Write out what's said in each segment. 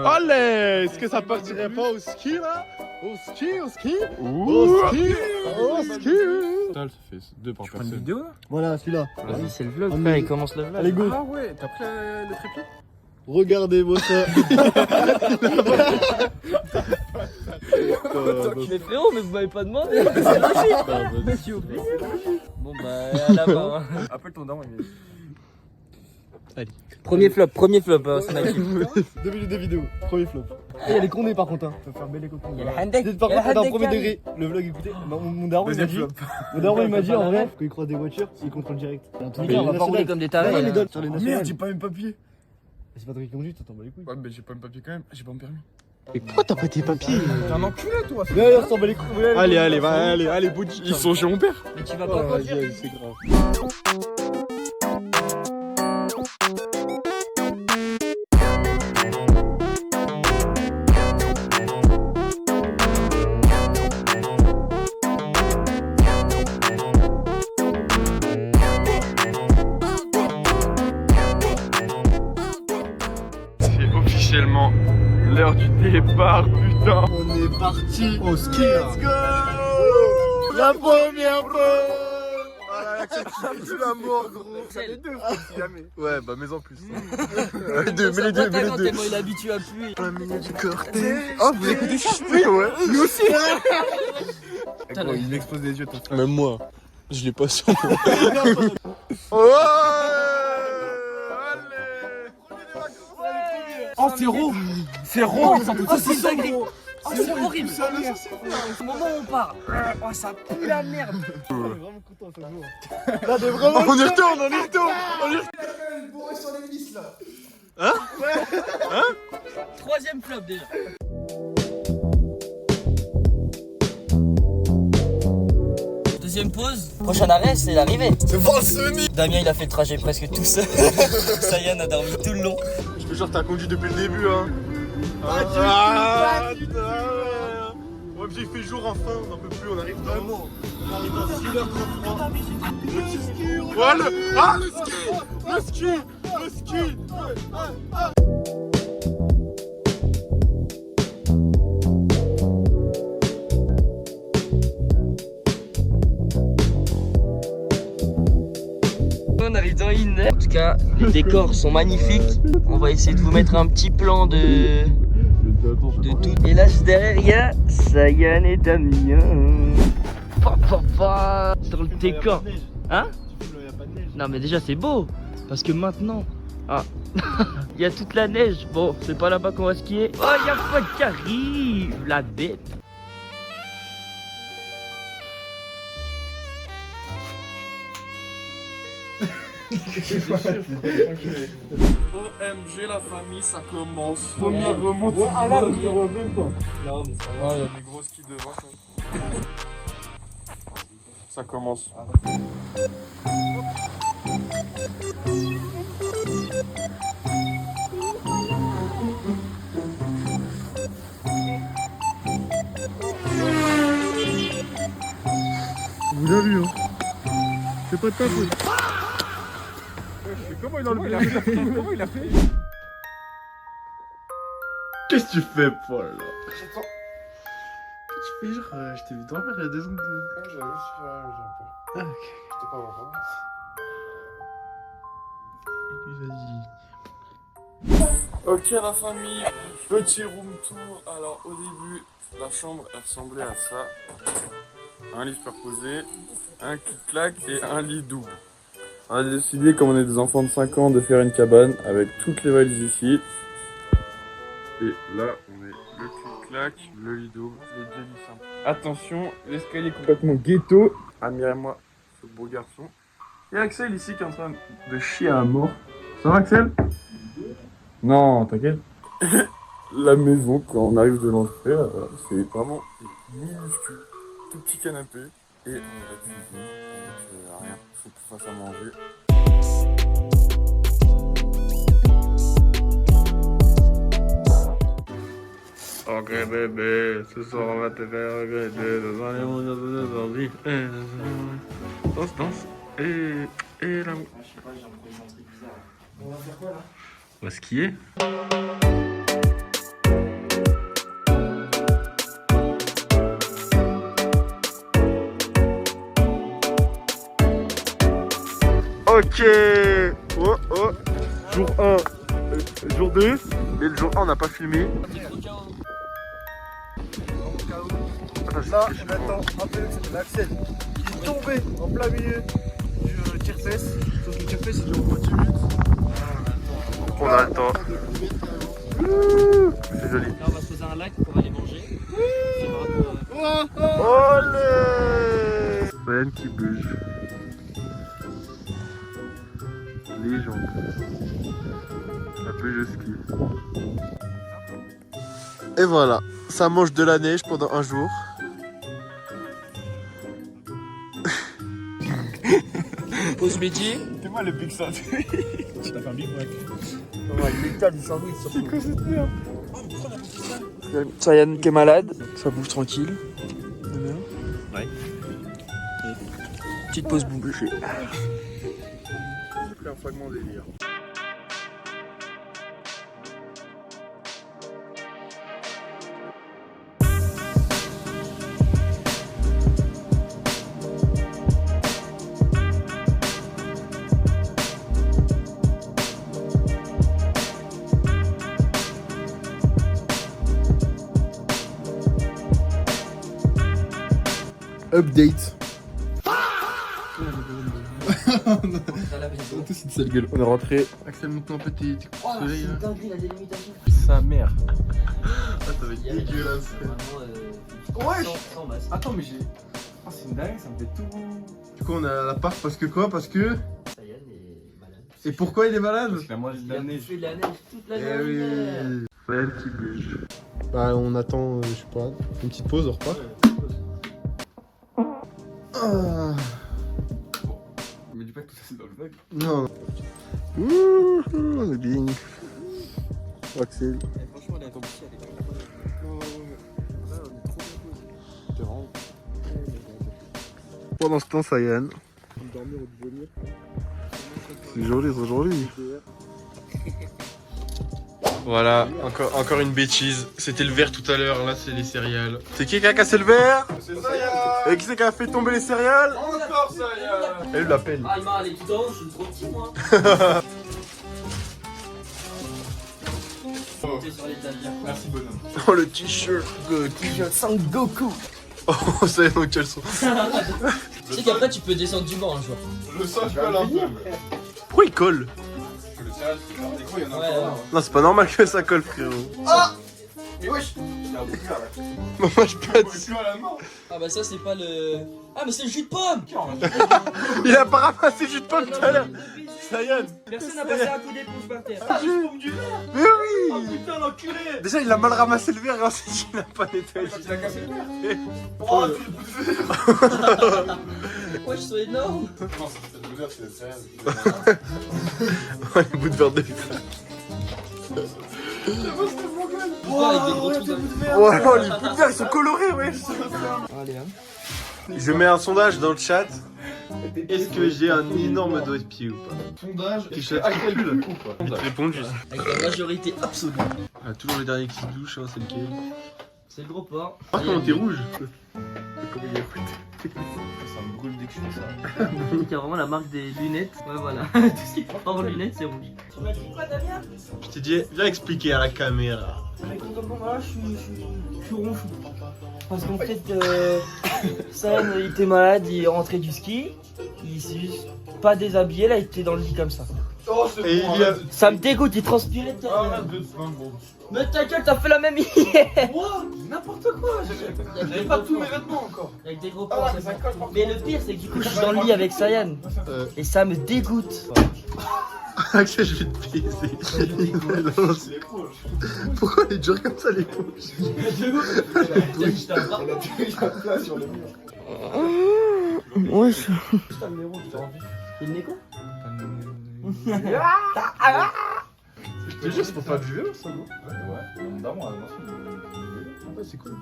Allez, est-ce que ça partirait pas au ski là? Au ski, au ski, au ski, au ski. Total, ça fait 2 par personne. Une vidéo là? Voilà, celui-là. Vas-y, c'est le vlog, frère, il commence le vlog. Allez, go. Ah ouais, t'as pris le trépied? Regardez-moi ça. Tant qu'il est frérot, mais vous m'avez pas demandé. C'est logique. Monsieur obligé. Bon bah, à la main. Appelle ton daron, il Premier flop, Smacky. 2 minutes de vidéo, premier flop. Et elle est condée par contre, hein. Ça fait faire belle école. Il y a le handek. Par il y a contre, le attends, handek, premier hein. degré, le vlog, écoutez, mon daron il m'a Deuxième dit, flop. mon daron il m'a dit en vrai, quand il croise des voitures, il contrôle direct. En tous les cas, on va pas rouler comme des tarés. Ouais, hein. les donne sur les nationales. Merde, j'ai pas même papier. C'est pas toi qui conduis, t'en bats les couilles. Ouais, mais j'ai pas même papier quand même, j'ai pas mon permis. Et pourquoi t'as pas tes papiers? T'es un enculé toi. Mais on s'en bat les couilles. Allez, allez, va, allez, bougie. Ils sont chez mon père. Mais tu vas pas conduire. C'est grave. C'est officiellement l'heure du départ, putain. On est parti au ski. Let's go. La première fois. Ah, c'est l'amour, gros. Les deux, jamais. Ouais, bah, mais en plus. Les deux, mais les deux, mais les deux. Tellement il est habitué à pluie. Plein milieu du cortège. Oh, vous écoutez ça? Oui, ouais. Nous aussi. Gros, il m'expose les yeux, ton frère. Même moi, je l'ai pas sur moi. Ouais. Oh, c'est roux. C'est roux. Oh, c'est dingue. Oh, c'est horrible. C'est le moment où on part. Oh, ça pue la merde. On est vraiment content ce jour. Là, de vraiment. On y retourne, on y retourne. Troisième flop déjà. Deuxième pause. Prochain arrêt, c'est l'arrivée. C'est Valseni. Damien, il a fait le trajet presque tout seul. Sayan a dormi tout le long. Je te jure, t'as conduit depuis le début, hein. Ouais, puis il fait jour enfin, on n'en peut plus, on arrive vraiment. On arrive à 6h33. Oh, le ski. On arrive dans une. En tout cas, les décors sont magnifiques. On va essayer de vous mettre un petit plan de tout. Et là, juste derrière, il y a Sayan et Damien. Dans le décor. Hein? Non, mais déjà, c'est beau. Parce que maintenant, il y a toute la neige. Bon, c'est pas là-bas qu'on va skier. Oh, il y a Fred qui arrive, la bête. OMG, la famille, ça commence. Première remontée. Ah là, je te vois même pas. Non, mais ça Ah, il y a des gros skis devant. Ça commence. Vous avez vu, hein. C'est pas de ta faute. Comment il a enlevé la Comment il a fait? Qu'est-ce que tu fais, Paul? J'attends. Tu fais genre, je t'ai vu dormir il y a 2 secondes. J'ai Ah, ok. J'étais pas vraiment. Vas-y. Ok la famille, petit room tour. Alors au début, la chambre elle ressemblait à ça. Un lit superposé, un clic-clac et un lit double. On a décidé, comme on est des enfants de 5 ans, de faire une cabane avec toutes les valises ici. Et là, on est le clic-clac, le lit double, les deux lits simples. Attention, l'escalier complètement ghetto. Admirez-moi ce beau garçon. Il y a Axel ici qui est en train de chier à mort. Ça va Axel? Non, t'inquiète. La maison, quand on arrive de l'entrée, c'est vraiment minuscule. Tout petit canapé. Et on a la cuisine avec rien. Faut qu'on fasse à manger. Ok bébé, ce soir on va te faire regretter. Danse, danse. Et là. On va faire quoi là? On va skier. Ok. Oh, oh. Jour 1, jour 2. Mais le jour 1, on n'a pas filmé. Là, on attend un peu l'Axel. Il est tombé en plein milieu du tire-fesse. Sauf que le tire-fesse, il dure 10 minutes. On a le temps. C'est joli. Là, on va se poser un lac pour aller manger. Olé! Sayan qui bouge. Les jambes. La bouge au ski. Et voilà, ça mange de la neige pendant un jour. Pause midi. C'est moi le Big Sandwich. Tu t'as fait un Big Mac. Ouais, Big Table du sandwich. C'est quoi cette merde? Sayan qui est malade. Ça bouge tranquille. Ouais. Petite pause bouger. J'ai pris un fragment délire. Update. On est rentré. Axel, monte un petit soleil là. Sa mère. Ah, ça va être dégueulasse. Ouais. Attends, mais j'ai. Oh, c'est une dingue, ça me fait tout. Du coup, on a l'appart parce que quoi? Parce que. Sayan est malade. Et pourquoi il est malade? Parce qu'il a mangé de la neige. Il a la neige toute la Eh journée. oui. Sayan qui bouge. Bah, on attend, je sais pas, une petite pause, on repart. Ah. Mais dis pas que tout ça c'est dans le vlog. Non. Ouh, on est bien. Axel. Franchement, elle est tombée ici, Pendant ce temps, Sayan. C'est joli, c'est joli. Voilà, encore une bêtise. C'était le verre tout à l'heure, là c'est les céréales. C'est qui a cassé le verre? C'est Sayan. Et qui c'est qui a fait tomber les céréales? Encore Sayan. Elle l'appelle. Ah, il m'a allé tout en haut, je suis trop petit, moi. J'étais sur l'étagère. Merci bonhomme. Oh le t-shirt T-shirt Son Goku. Oh ça y est, donc caleçon. Tu sais qu'après, tu peux descendre du banc un jour. Le singe colle un peu. Pourquoi il colle? Parce que le céréal, c'est faire des gros, il y en a Ouais, encore ouais. un. Non c'est pas normal que ça colle frérot. Mais wesh, il a un bouquin là. Moi je Il pas a dit. à la main. Ah, bah, ça, c'est pas le. Ah, mais c'est le jus de pomme. Il a pas ramassé du pomme tout à l'heure. Sayan. Personne n'a passé un coup d'éponge par terre. Mais oui. Oh putain, l'enculé. Déjà il a mal ramassé le verre et ensuite il a pas nettoyé. Quand il a cassé le verre. Oh, Ouais, je suis énorme. Non, c'est le verre, c'est le céréal. Oh, les bouts de verre de crack. Avec des gros trucs dans le- Oh non, les bouts de verre ils sont colorés, ouais. Allez, hein. Je mets un sondage dans le chat. Est-ce que j'ai un énorme doigt de pied ou pas? Sondage. T-shirt À quel cool. plus ou pas? Vite répondu. Avec la majorité absolue. Ah, toujours le dernier qui se douche, hein, c'est lequel? C'est le gros porc. Ah, comment t'es rouge? Comment il a coûté? Ça me brûle dès que je fais ça. Il y a vraiment la marque des lunettes. Ouais, voilà. Tout ce qui est hors lunettes, c'est rouge. Tu m'as dit quoi, Damien? Je t'ai dit, viens expliquer à la caméra. Moi, je suis ronchou. Parce qu'en fait, Sayan, il était malade, il est rentré du ski. Il s'est juste pas déshabillé, là, il était dans le lit comme ça. Oh, c'est Et bon, il y a- arrête de- Ça me dégoûte, il transpirait de terre. Arrête de te prendre, gros. Mais ta gueule, t'as fait la même hier. Moi, n'importe quoi. J'avais pas tous mes vêtements encore. Avec des gros Ah, porcs, mais c'est ça ça. colle partout. Mais le pire, c'est que du coup, je suis dans le lit avec Sayan. Et ça me dégoûte. Axel, je vais te baiser. Non, c'est- C'est cool. Pourquoi les durs comme ça les poches? Il a plat sur le mur. Ouais, T'as le nez rouge, t'as envie. il le nez quoi? Je te jure, c'est pour faire du vélo ça, non? Ouais, d'abord, Ouais, c'est cool.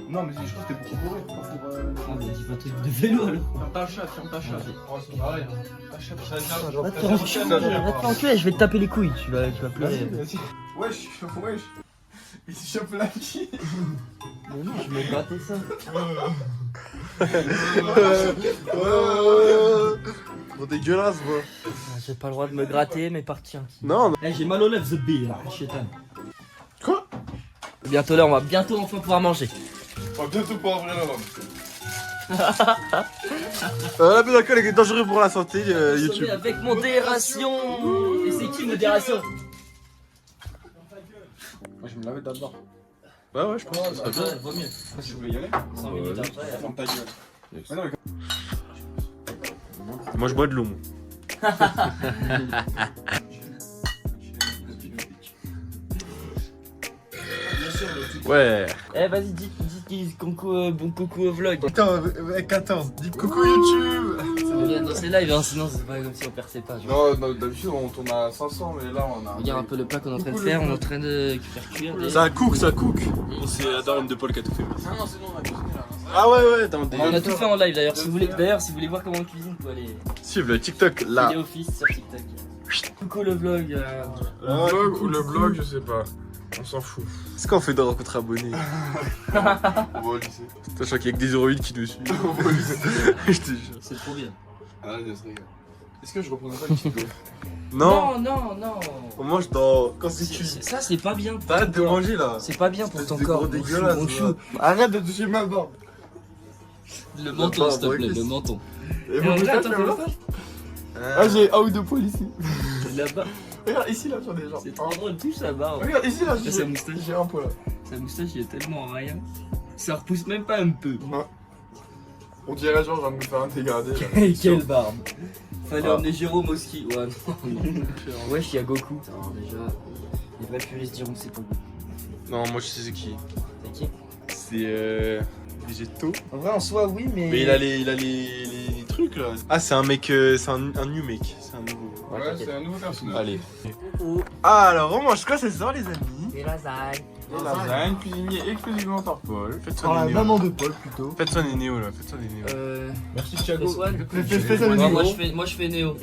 non, mais je crois que c'était pour courir, pas pour. Ah, mais dis pas truc de vélo alors. Ferme ta chatte, ferme ta chatte. Oh, c'est pareil. Ta chatte, ça Va te t'enculer, je vais te taper les couilles, tu vas pleurer. Vas-y. Wesh, wesh. Il se chope la vie. Mais non, je vais gratter ça. Trop dégueulasse, moi. J'ai pas le droit de me gratter, mais partir. Non, non. Eh, j'ai mal aux lèvres, The Bee, là, chétan. Quoi? Bientôt là, on va bientôt enfin pouvoir manger. On va bientôt pas ouvrir la lampe. L'abus d'alcool est dangereux pour la santé, YouTube. Consommer avec modération. Et c'est qui modération? Moi, je me lavais d'abord. Bah ouais, je pense que ça serait bien. Vaut mieux. Si vous voulez y aller, 100 minutes après. ferme ta gueule. Yes. Mais non, mais Moi, je bois de l'eau, moi. Ouais. Eh, vas-y, dis coucou, bon coucou au vlog. Attends, 14, dis coucou YouTube. On vient dans ces lives, hein, sinon c'est pas comme si on perçait pas. Genre. non, d'habitude on tourne à 500, mais là on a. Regarde un peu le plat qu'on est en train de faire, on est en train de faire cuire. Des... Ça cook. C'est la daronne de Paul qui a tout fait. Non, c'est non, on a cuisiné là. Ah ouais, attends, On a tout fait en live d'ailleurs. Si vous voulez voir comment on cuisine, vous pouvez aller suivre le TikTok là. filer office sur TikTok. Coucou le vlog. Le vlog ou le blog, je sais pas. On s'en fout. Est-ce qu'on fait de rencontres abonnés? On va au lycée. Sachant qu'il y a que des héroïdes qui nous suivent. On va au lycée. Je te jure. C'est trop bien. Ah, je se rigole. Est-ce que je reprendrai pas le petit bleu? Non, Non. on mange dans. Quand c'est cuit. Ça c'est pas bien. pour T'arrêtes ton de corps. manger là. C'est pas bien pour ton Des corps. gros mon chou, dégueulasses, mon chou. ouais. Arrête de toucher ma barbe. Le menton, s'il te plaît, Boris. le menton. Et Et en vrai, attends, fais voir. Ah, j'ai un ou deux poils ici. Là-bas, Regarde ici là, sur des gens. c'est trop drôle, touche sa barbe. Regarde ici là, Sa moustache. j'ai un poil là. Sa moustache, il est tellement rien. Ça repousse même pas un peu. On dirait genre, je viens de me faire un dégradé là. Quelle barbe. Fallait Ah. emmener Jérôme au ski. Ouais, non. Wesh, il y a Goku. Alors, déjà, les vrais puristes diront que c'est pas Goku. Non, moi je sais c'est qui. C'est qui? C'est Végétaux. En vrai, en soi, oui, mais. Mais il a les trucs là. Ah, c'est un mec, c'est un new mec. C'est un nouveau. Ouais, c'est un nouveau personnage. Allez. Oh, Ah, alors on mange quoi ce soir, les amis? des lasagnes. Des lasagnes cuisinées exclusivement par Paul. Faites Par soin la des néos. maman de Paul plutôt. Faites soin des néos là. Faites soin des néos. Merci Fais Thiago. Swan. Fais ça, Ouais, Néo. moi je fais Néo.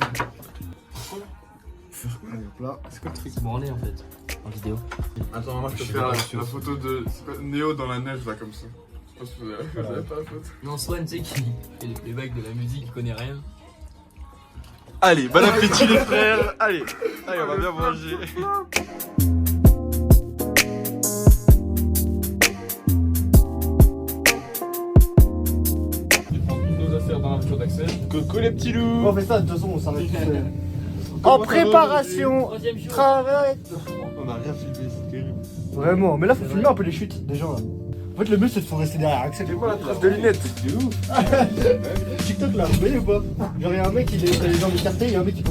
Là. C'est quoi le truc branlé en fait? En vidéo. Attends, moi je peux faire la photo de Néo dans la neige là comme ça. Je pense que vous avez pas la photo. Non, Swan, tu sais, qui fait les playbacks de la musique, il connaît rien. Allez, bon appétit les frères. Allez, on va bien manger. Je prends toutes nos affaires dans la voiture d'Axel. Coucou les petits loups. On fait ça, de toute façon, on s'arrête tout seul. En préparation, Troisième jour. travail. On a rien filmé, c'est terrible. Vraiment, mais là faut filmer un peu les chutes des gens là. En fait le mieux c'est de faut rester derrière Axel. C'est quoi la trace de lunettes? TikTok là, vous voyez ou pas? Genre y'a un mec il est les jambes écartées, y'a un mec qui. Bah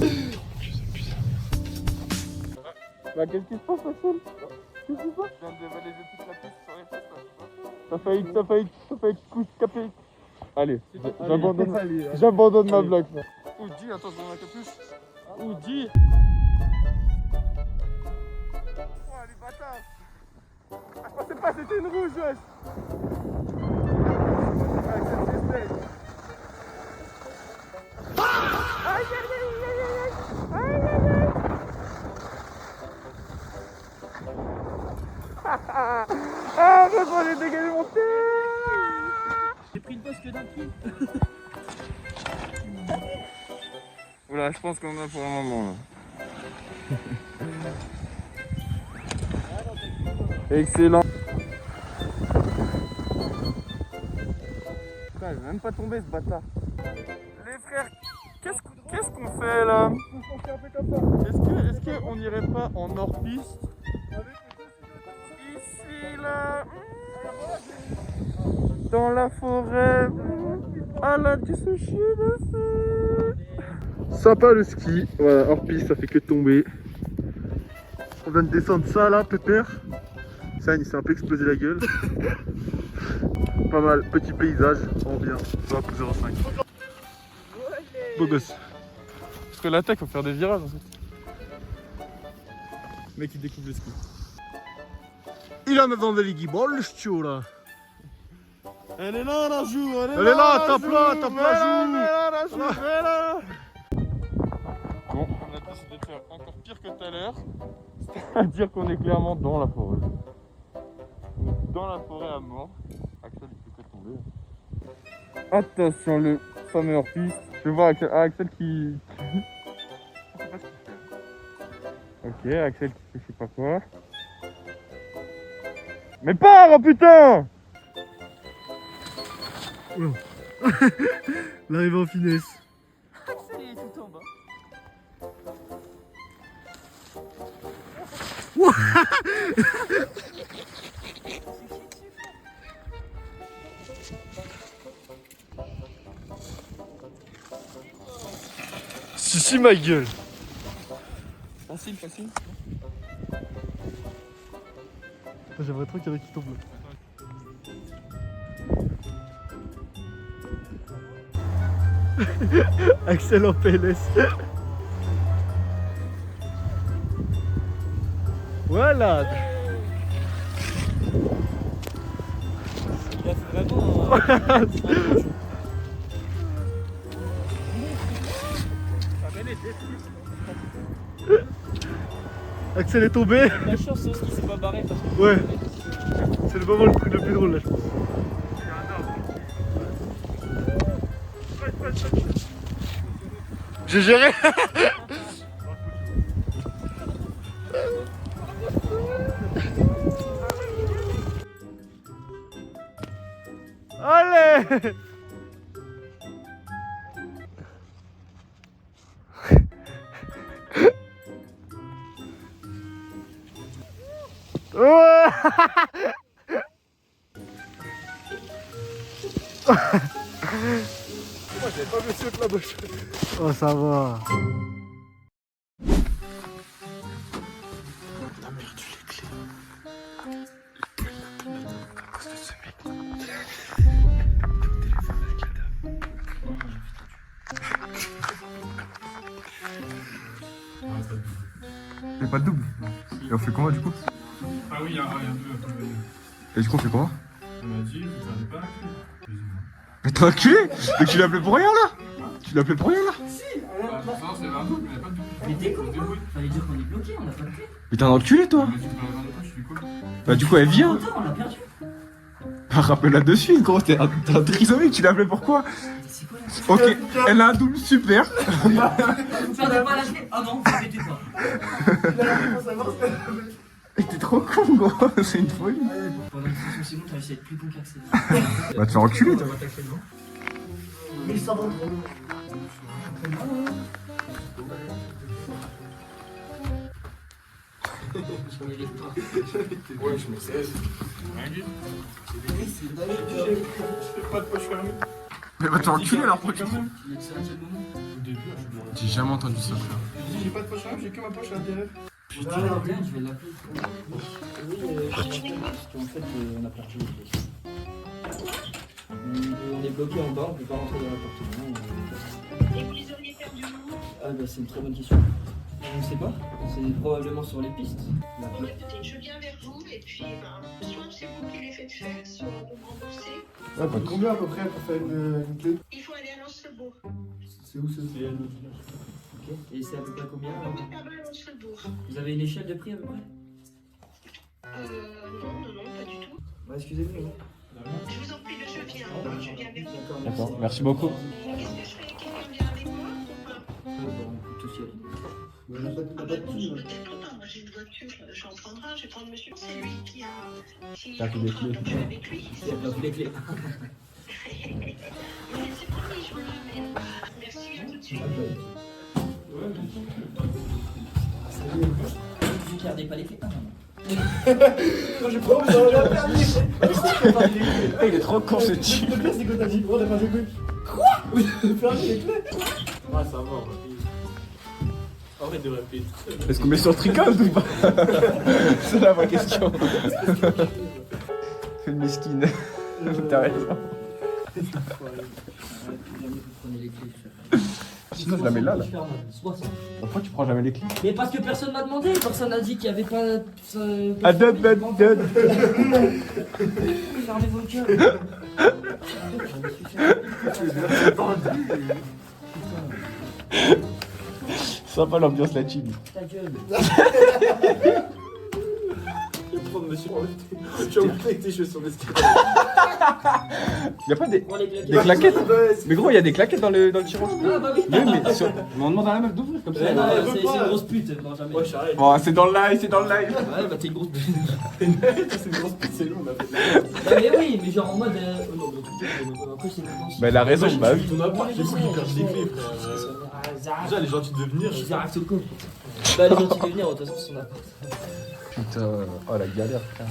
qu'est-ce qui se passe Axel? Qu'est-ce qui se passe? Je viens de dévaliser toute la piste sur les fesses. Ça failli caper. Allez, j'abandonne ma blague. Oudi, attends, je donne un capuche. Oudi. Oh les bâtards. Ah, je pensais pas c'était une rouge, wesh. Ah, mais moi j'ai dégagé mon thé. J'ai pris une pause que d'un pied. Oula, je pense qu'on en a pour un moment là. Excellent. Putain, il va même pas tomber ce bâtard. Les frères, qu'est-ce qu'on fait là? Est-ce qu'on irait pas en hors-piste? Ici là, dans la forêt, à la du sushi dessus. Sympa le ski, voilà, hors-piste, ça fait que tomber. On vient de descendre ça là, pépère. Ça, il s'est un peu explosé la gueule. Pas mal, petit paysage, on vient. Ça va pour 0,5. Beau gosse. Parce que l'attaque, faut faire des virages en fait. Le mec il découvre le ski. Il en a dans des guibolles, le stio là. Elle est là la joue, Elle est là, tape la joue. la joue, là. Bon, on a décidé de faire encore pire que tout à l'heure. C'est-à-dire qu'on est clairement dans la forêt. On est dans la forêt à mort. Axel il fait que tomber. Attention, le fameux hors-piste. Je vais voir Axel qui... Ok, Axel qui fait je sais pas quoi. Mais pars, oh putain! L'arrivée en finesse. Axel, il est tout en bas. Si, ma gueule. Facile, facile. J'aimerais trop qu'il y en ait qui tombent là. Axel en PLS. Voilà. Il a fait vraiment. Axel est tombé. La chance, c'est qu'il s'est pas barré parce que. Ouais. C'est le moment le plus drôle là, je pense. J'ai géré. Allez. Ouais. Moi j'avais pas vu ce la bouche. Oh ça va. On a perdu les clés. À cause de ce mec. Y'a pas de double. Et on fait comment du coup? Ah oui, il y a deux. Et du coup on fait comment? On m'a dit, vous n'avez pas la clé. Mais t'es enculé! Mais tu l'as appelé pour rien là! Tu l'as appelé pour rien là! Non, c'est un double, mais il n'y a pas de double. Mais t'es con, quoi. Fallait dire qu'on est bloqué, on a pas de clé. Mais t'es un enculé toi! Mais tu peux la dans les poches, du coup. Bah du coup elle vient! On l'a perdu. Bah rappelle-la de suite gros, t'es un trisomique, tu l'as appelé pourquoi? C'est quoi la Ok, elle a un double super! Vous perdez pas la clé. Ah non, vous mettez pas. Mais t'es trop con gros, c'est une folie! Pendant 30 secondes, t'as réussi à être plus con qu'Axel. Bah tu es enculé toi! Mais ça va trop. Ouais, je mets 16. Rien dit. Pas de poche fermée. Mais bah t'es enculé alors pourquoi tu quand même. Tu l'as dit ça à quel moment Au début, je J'ai jamais entendu ça frère. me dis, j'ai pas de poche fermée, j'ai que ma poche à l'intérieur. Putain, regarde, je vais l'appeler. Oui, parce qu'en fait, on a perdu les clés. On est bloqué en bas, on peut pas rentrer dans l'appartement. Et vous les auriez perdus où? Ah bah c'est une très bonne question. Je ne sais pas, c'est probablement sur les pistes. Bon, écoutez, je viens vers vous et puis soit c'est vous qui les faites faire, soit vous me remboursez. Ça coûte combien à peu près pour faire une clé? Il faut aller à Lens-le-Bourg. C'est où ça? Ok, et c'est à peu près combien On est pas mal à Lens-le-Bourg. Vous avez une échelle de prix à peu près? Non, pas du tout. Bah excusez-nous. Je vous en prie, je viens vers vous. D'accord, D'accord, merci beaucoup. Qu'est-ce que je fais? Quelqu'un vient avec moi ou pas? On peut tous y aller. Ah bah non, peut-être pas. Moi j'ai une voiture, j'en prendrai un, je vais prendre monsieur. C'est lui qui a le contrat, donc je vais avec lui. Il a pas les clés. Mais c'est promis, je vous l'amène. Merci, à tout de suite. Vous gardez pas les clés? Ah non. Quand j'ai pas envie d'avoir permis. Il est trop con ce type! Le pire c'est quand t'as dit on a pas de clé. Quoi? Oui, permis les clés. Ah, ça va, on va payer. Arrête de répéter. Est-ce qu'on met sur Tricode ou pas? C'est la vraie question. C'est une mesquine. T'as raison. Prenez les clés. Sinon je la mets là. 60. Pourquoi tu prends jamais les clés? Mais parce que personne m'a demandé, personne n'a dit qu'il n'y avait pas. Ah donne. Fermez vos gueules. Sympa l'ambiance latine. Ta gueule. prendre monsieur. Tu as monté avec tes cheveux sur l'escalier. Y'a pas des Bon, les claquettes. des claquettes? Mais gros, y'a des claquettes dans le tiroir. Ah bah oui. Mais on demande à la meuf d'ouvrir comme ça. Non, elle veut c'est pas. une grosse pute. Non, jamais. Ouais, j'arrête. Bon, c'est dans le live, c'est dans le live. Ouais, bah t'es une grosse pute. C'est une grosse pute, c'est nous, on a fait de la merde. Bah, mais oui, mais genre en mode. Non, mais après, c'est une grosse. Bah, elle a raison, bah oui. Ton appart, il faut qu'il perde des clés, frère. Déjà, les gens, tu de venir. Je arrête le coup. Bah, les gens qui devenir, de toute façon, c'est son appart. Putain, oh la galère, frère.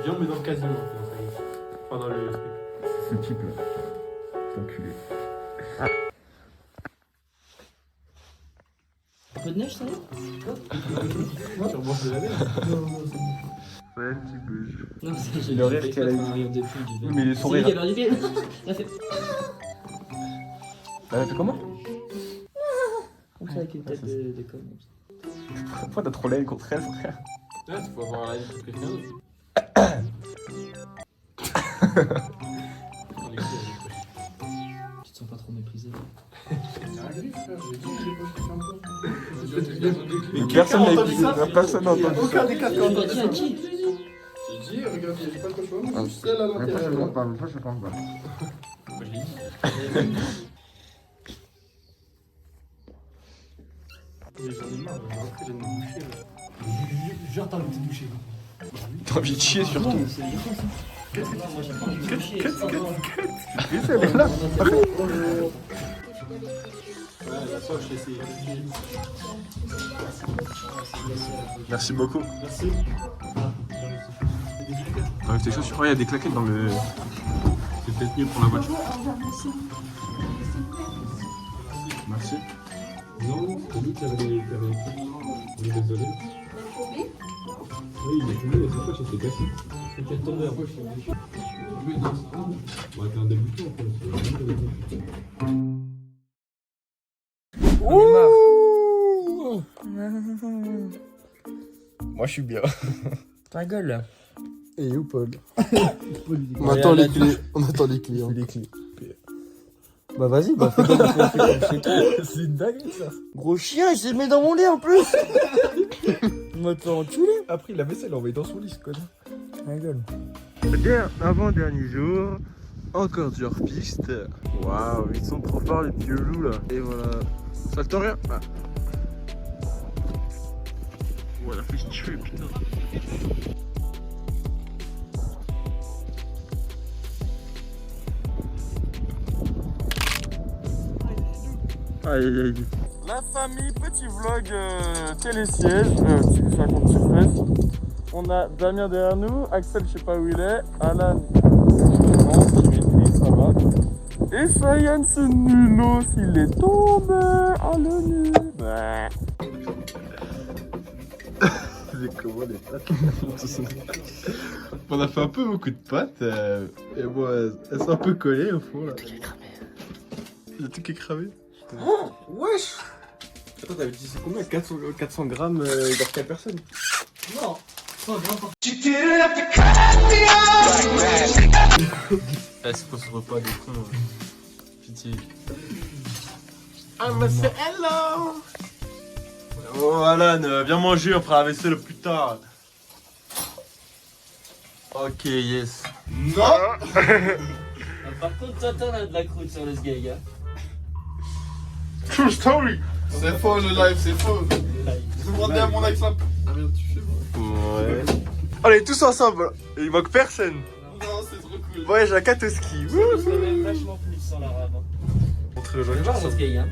Viens, on met dans le casino. Enfin, dans le truc. Ce type là. Cet enculé. Un peu de neige, ça va? Tu remontes de la mer. Ouais, un petit peu. Non, c'est Le rire qu'elle a eu. Oui, mais son rire. C'est lui qui a perdu pied. Il a fait. Elle a fait comment? Comme ça, avec une tête de con. Pourquoi t'as trop l'aile contre elle, frère? Ouais, tu peux avoir la vie de quelqu'un d'autre. Tu te sens pas trop méprisé. Mais personne n'a écouté, personne n'a entendu ça. Aucun des quatre Tu qui ont l'as entendu dit ça. à qui? J'ai dit, regarde, j'ai pas le cochon, je suis seul à l'intérieur. J'en ai marre, après j'ai une bouchée là. Genre t'as une petite bouchée. T'as envie de chier surtout. Non, c'est différent ça. Moi j'ai pas envie de chier. Ouais, la soif, je l'ai essayé. Merci beaucoup. Merci. Enlève tes chaussures. Ouais, y'a des claquettes dans le. C'est peut-être mieux pour la voiture. Merci. Non, c'est lui qui avait écrit. On est désolé. Oui, il a fumé, sa poche elle s'est cassée. C'est qu'elle tombait en poche. Oui, non, c'est pas. Bon, t'es un débutant en fait. Moi je suis bien. Ta gueule. Et où Paul? On attend les clés. On attend les clés. Les clés. Bah vas-y, bah fais comme chez toi. C'est une dinguerie ça. Gros chien, il s'est mis dans mon lit en plus. Il m'a fait enculer. Après, il la vaisselle, envoyé dans son lit, ce connard. La gueule. Bien, avant-dernier jour, encore du hors-piste. Waouh, ils sont trop forts les petits loups là. Et voilà, ça te rien. Ah. Oh, elle a fait se tuer, putain. Aïe aïe aïe. La famille, petit vlog télésiège, petit 50 surface. On a Damien derrière nous, Axel je sais pas où il est, Alan, ça va. Et Cheyenne ce nulos, il est tombé à le nul. C'est comment les pattes? On a fait un peu beaucoup de pattes et bon, elles sont un peu collées au fond là. Le truc est cramé. Oh, wesh. Attends, t'avais dit c'est combien? 400 grammes dans 4 personnes? Non, 100 grammes par. Est-ce qu'on se repas des cons? Pitié. I'm a say hello. Oh Alan, viens manger, on fera la vaisselle plus tard. Ok, yes. Non. Par contre, toi, t'en as de la croûte sur le sgeg, hein. True story. C'est faux le live, c'est faux. Demandez à mon ex là. Ah merde, tu fais moi. Ouais. On est tous ensemble. Et il manque personne. Non, c'est trop cool. Voyage à Katoski. C'est même vachement plus sans l'arabe. Montrez le Tu veux voir mon sgeg, hein.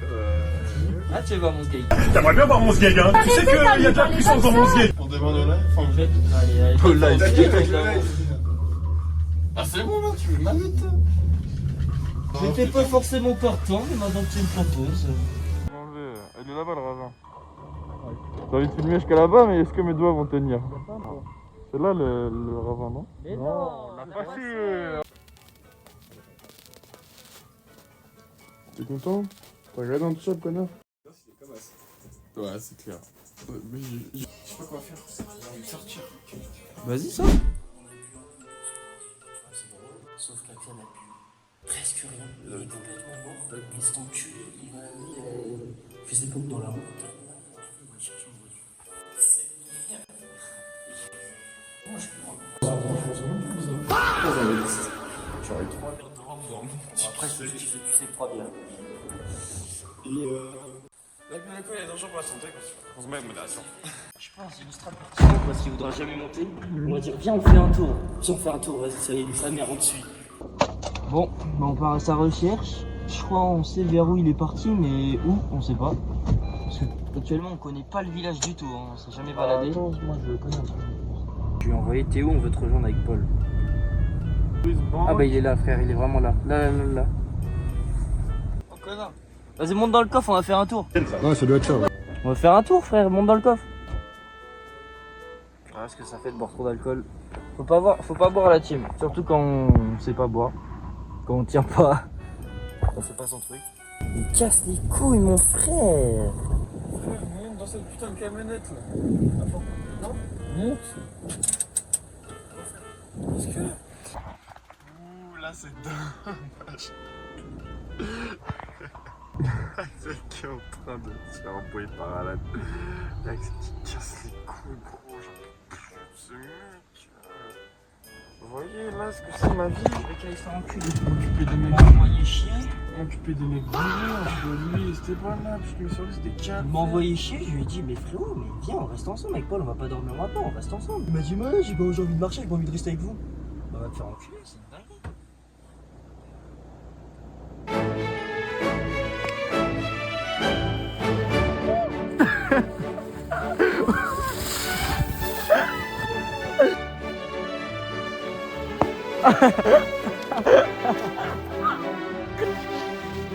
Ah, tu veux voir mon sgeg. T'aimerais bien voir mon sgeg, hein. Tu sais qu'il y a de la puissance dans mon sgeg. On demande au live. Enfin, Allez, allez. au live. Ah c'est bon là, tu veux m'inviter? J'étais pas forcément partant, mais maintenant que tu me proposes. Elle est là-bas le ravin. J'ai envie de filmer jusqu'à là-bas, mais est-ce que mes doigts vont tenir? C'est là le ravin, non? Mais non, la facile. T'es content? T'as regardé un shop, connard? Ouais, c'est clair. Mais je sais pas quoi faire, j'ai envie de sortir. Vas-y, ça. Sauf qu'Akia n'a plus presque rien. Il est complètement mort. Il s'est enculé. Il faisait comme dans la route. J'aurais trop hâte de rendre. Après, je tu sais pas bien. L'alcool est dangereux pour la santé, on se met en modération. Je pense qu'il sera parti parce qu'il voudra jamais monter. On va dire, viens, on fait un tour. Viens, on fait un tour, vas-y, ça y est, sa mère, on te suit. Bon, bah on part à sa recherche. Je crois on sait vers où il est parti, mais où, on sait pas. Parce que actuellement on connaît pas le village du tout, hein. On s'est jamais baladé. Attends, moi je connais un truc. Je lui ai envoyé Théo, on veut te rejoindre avec Paul. Ah bah il est là frère, il est vraiment là. Là. Oh connard. Vas-y monte dans le coffre, on va faire un tour. Ouais, ça doit être ça. Ouais. On va faire un tour frère, monte dans le coffre. Voilà ce que ça fait de boire trop d'alcool. Faut pas boire à la team, surtout quand on sait pas boire. Quand on tient pas. Quand c'est pas son truc. Il casse les couilles mon frère. Monte dans cette putain de camionnette là. Non. Monte. Parce que là. Ouh, là c'est dommage. C'est qui est en train de se faire embrouiller par Alan. Là, qui casse les couilles, gros. J'en peux plus de ce mec. Vous voyez là ce que c'est ma vie? Il s'est enculé. M'occuper des mecs. M'envoyer chier. M'occuper des mecs brillants. Je lui, c'était pas là. Puis je mets sur lui, c'était calme. Il m'a envoyé chier, je lui ai dit mais frérot, mais viens on reste ensemble avec Paul, on va pas dormir maintenant, on reste ensemble. Il m'a dit mais j'ai pas envie de marcher, j'ai pas envie de rester avec vous. Bah va te faire enculer, c'est une dinguerie.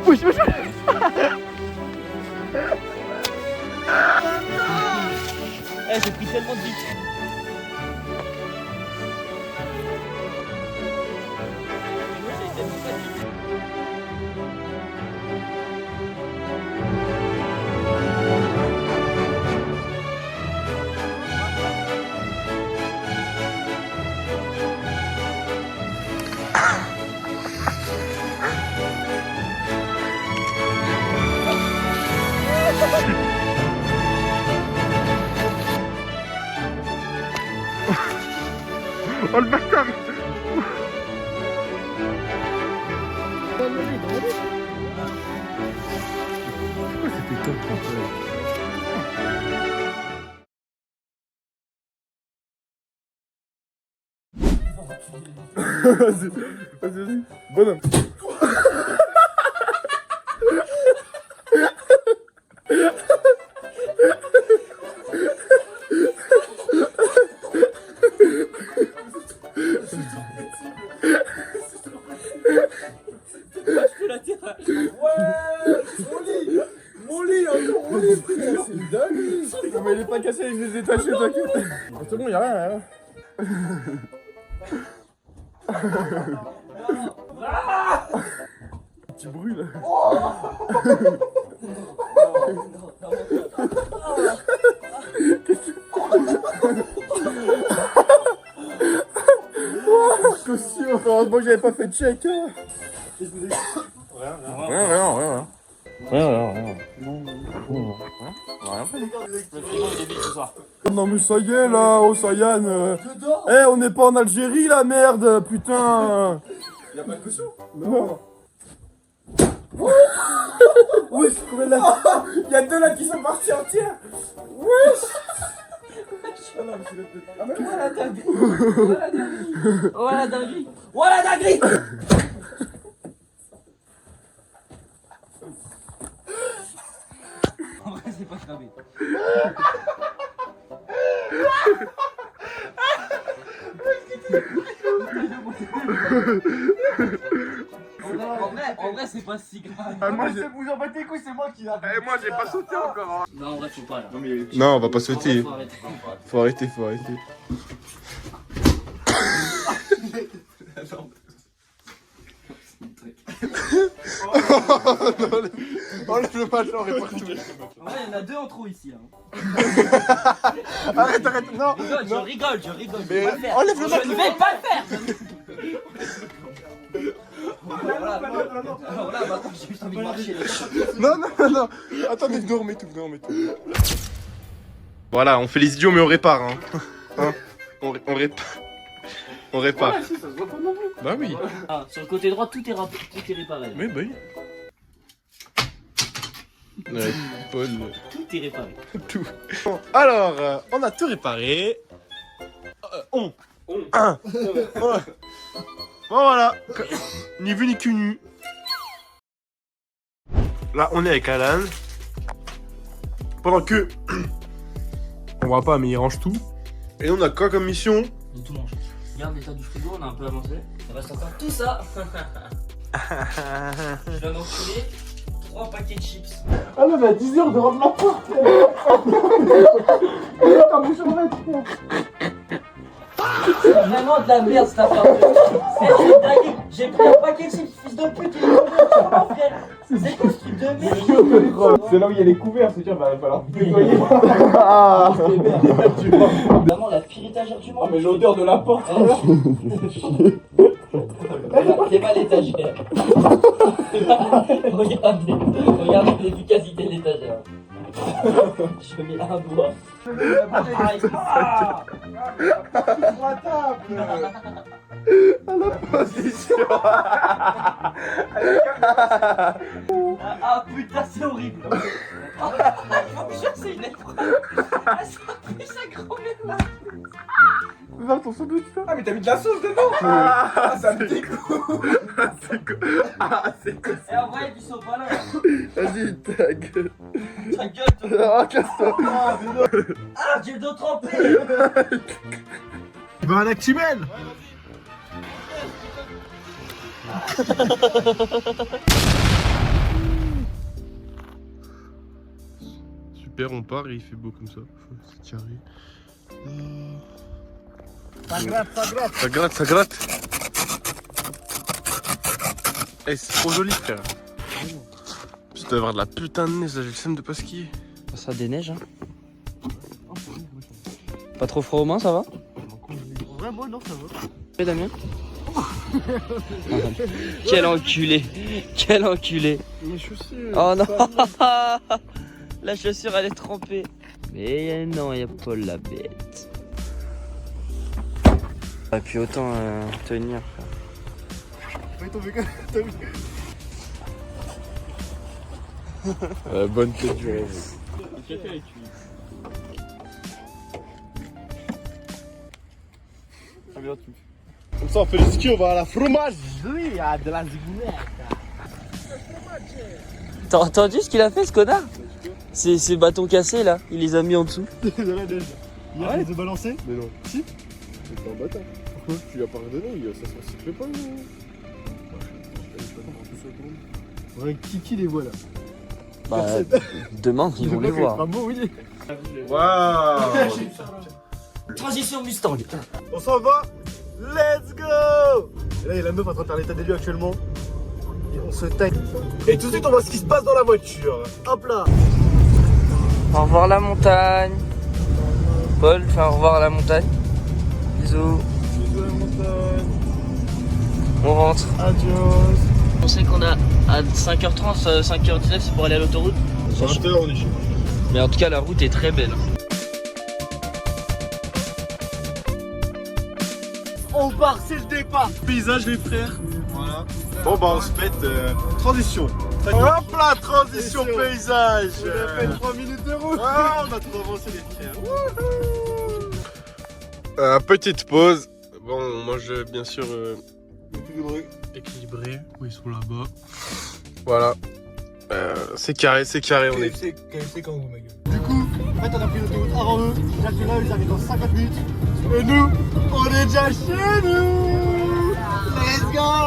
Bouge. Eh, j'ai pris tellement de vite. Oh le bâtard! C'était top pour Vas-y. Bonhomme. Non mais il est pas cassé avec les étagers, t'inquiète. C'est bon, y'a rien. Petit bruit là. Heureusement que j'avais pas fait de check. Rien. Non mais ça y est là, oh Sayan. Eh, on n'est pas en Algérie la merde, putain. Y'a pas de caution? Non. Wesh, combien là? Y'a 2 là qui sont partis entières. Wesh. Oh la dinguerie. En vrai c'est pas cramé. En vrai c'est pas si grave. Moi Vous en battez les couilles, c'est moi qui a. moi j'ai pas sauté encore. Non en vrai faut pas là. Non, on va pas sauter. Faut arrêter. Faut arrêter. Enlève le major et partout. En vrai il y en a 2 en trop ici. Hein. Arrête, non. Je rigole. Mais Je vais pas le faire. enlève le Je ne vais pas le faire. Alors là, maintenant j'ai juste envie de marcher. Non. Attendez, venez, on remet tout. Voilà, on fait les idiots mais on répare. Hein. On On répare. Ouais, si, ça se voit pas non plus. Bah oui. Ah, sur le côté droit, tout est réparé. Oui, bah oui. Ouais, Paul. Tout est réparé. Tout. Bon, alors, on a tout réparé. Bon, voilà. Ni vu ni nu. Là, on est avec Alan. Pendant que... on voit pas, mais il range tout. Et on a quoi comme mission? On tout mange. Regarde l'état du frigo, on a un peu avancé. Il reste encore tout ça. Je viens d'enculer 3 paquets de chips. Ah là, mais à 10h de rendre la porte. C'est vraiment de la merde cette affaire. C'est dingue. J'ai pris un paquet de chips, fils de pute, il est tombé sur ma frère. C'est quoi ce truc de merde? C'est là où il y a les couverts, c'est dire, bah, il va falloir nettoyer. Vraiment la pire étagère du monde. Mais l'odeur de la porte. C'est pas l'étagère. Regardez l'efficacité de l'étagère. Je mets un doigt. Ah putain, c'est horrible. Je jure, c'est une épreuve. Ah, ça a pris sa grand-mère là. Ah, mais t'as mis de la sauce dedans. Ah, ça me dégoûte. C'est quoi? Et en vrai, du sopalin. Vas-y, ta gueule. Ta gueule, toi. Ah, casse-toi. Ah, j'ai le dos trempé. Tu veux un Actimel? Super, on part et il fait beau comme ça. C'est carré. Ça gratte, ça gratte. Ça gratte, ça gratte. Eh, c'est trop joli, frère. Tu dois avoir de la putain de neige là, j'ai le seum de pas skier. Ça déneige, hein. Pas trop froid aux mains, ça va? Ouais, moi, non, ça va. Et Damien? Quel enculé! Quel enculé! Mes chaussures. Oh non! La chaussure elle est trempée. Mais non, il y a Paul la bête. Et puis autant tenir. Ouais, t'as vu que t'as vu. Bonne tête du rêve. Le café est cuit. Ah, bien, tu me fais. Comme ça, on fait le ski, on va à la fromagerie, à de la zigounette. T'as entendu ce qu'il a fait ce connard? Ces bâtons cassés là, il les a mis en dessous. De la neige. Hier, il les a balancés. Mais non. Si. C'est un bâtard. Pourquoi? Tu lui as pas redonné, ça se fait pas. Ouais, qui les voit là? Bah, demain ils vont les voir. Bravo, oui. Waouh. Transition Mustang. On s'en va. Let's go. Et là, il y a la meuf en train de faire l'état des lieux actuellement. Et on se taille. Et tout de suite, on voit ce qui se passe dans la voiture. Hop là. Au revoir la montagne. Paul, fais au revoir à la montagne. Bisous. Bisous à la montagne. On rentre. Adios. On sait qu'on a à 5h30, 5h19 c'est pour aller à l'autoroute. 20h, on est chez moi. Mais en tout cas la route est très belle. On part, c'est le départ. Paysage, les frères. Voilà. Bon, bah, on se pète. Transition. Hop là, transition paysage. On a fait 3 minutes de route. Ah, on a trop avancé, les frères. Petite pause. Bon, on mange bien sûr équilibré. Oui, ils sont là-bas. Voilà. C'est carré, on est. KFC quand vous, ma gueule. Du coup, en fait, on a pris l'autoroute avant eux. C'est-à-dire que là, ils arrivent dans 50 minutes. Et nous, on est déjà chez nous. Let's go.